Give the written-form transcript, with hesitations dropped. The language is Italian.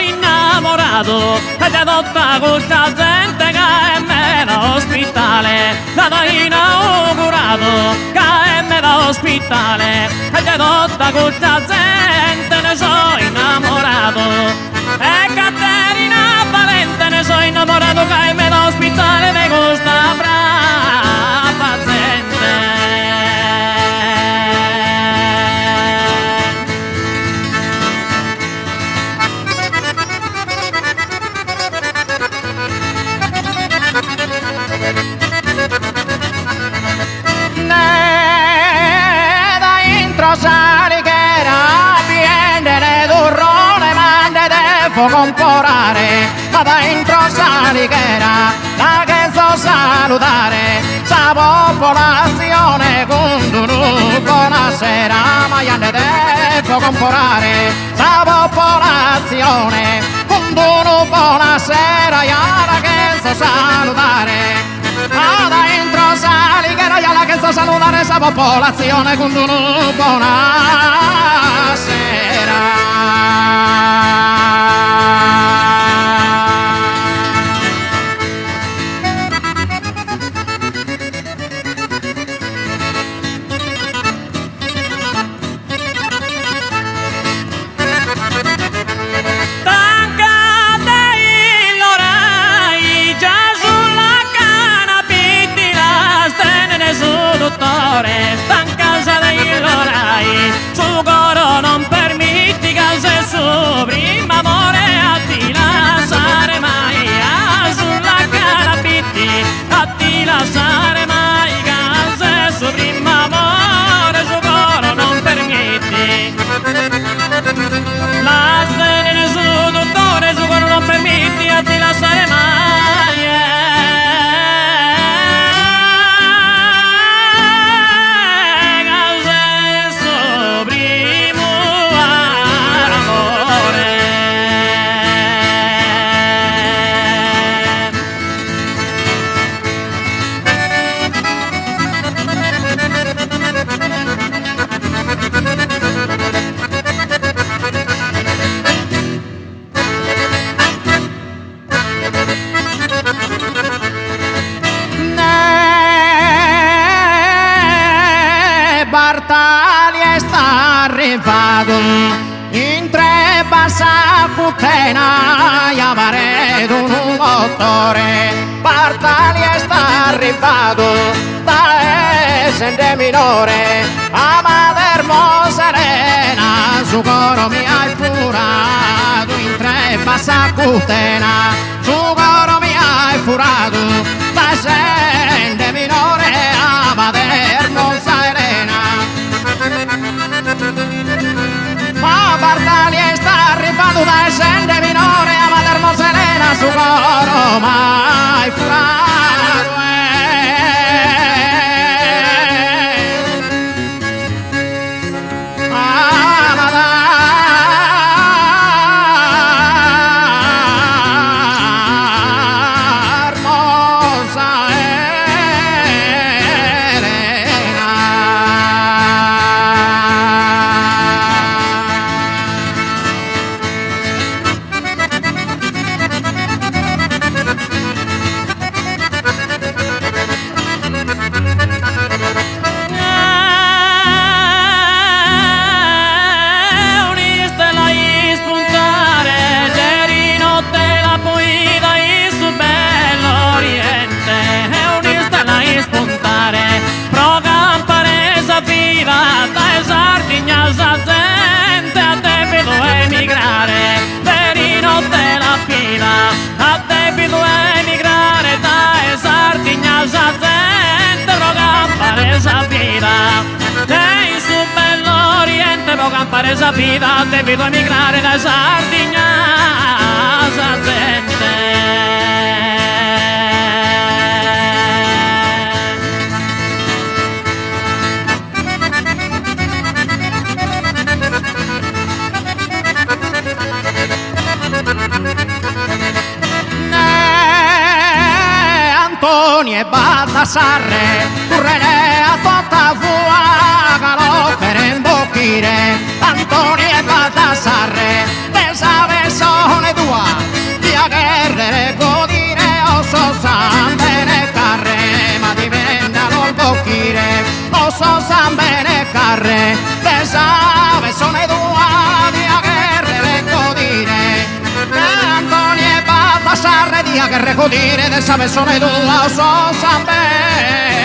innamorato e ti adotta questa gente che è meno ospitale. L'hanno inaugurato che è meno ospitale e ti adotta questa gente, ne sono innamorato. E Caterina Valente ne sono innamorato che è meno ospitale di questa brava gente. Salichera, piende turrone, mande devo comporare, ma da intro salichera, la che so salutare, sa popolazione con buonasera, ma gliene devo comporare, sa popolazione con buonasera, la che so salutare. Da intro salichera, la che so salutare sa popolazione con buonasera. cuttena e avare un dottore Bartali sta arrivato da essere minore a Madermo serena su coro mi hai furato in tre passa cuttena su coro mi hai furato da essere minore a Madermo serena ma Bartali sta arrivato da essere minore a Madermo serena su coro mai furato campare esa vida, debido a emigrar da Sardigna, esa gente. Antonio e Baldassarre, currene a tutta fua, calo per imbocchire. Antonio e Baldassarre, pensave sono tua, via guerrere godire, o so san bene carre, ma diventano il bocchire, o so san bene carre, pensave sono tua, via guerrere godire. Antonio e Baldassarre, dia che recodire, del save sono tua, o so san bene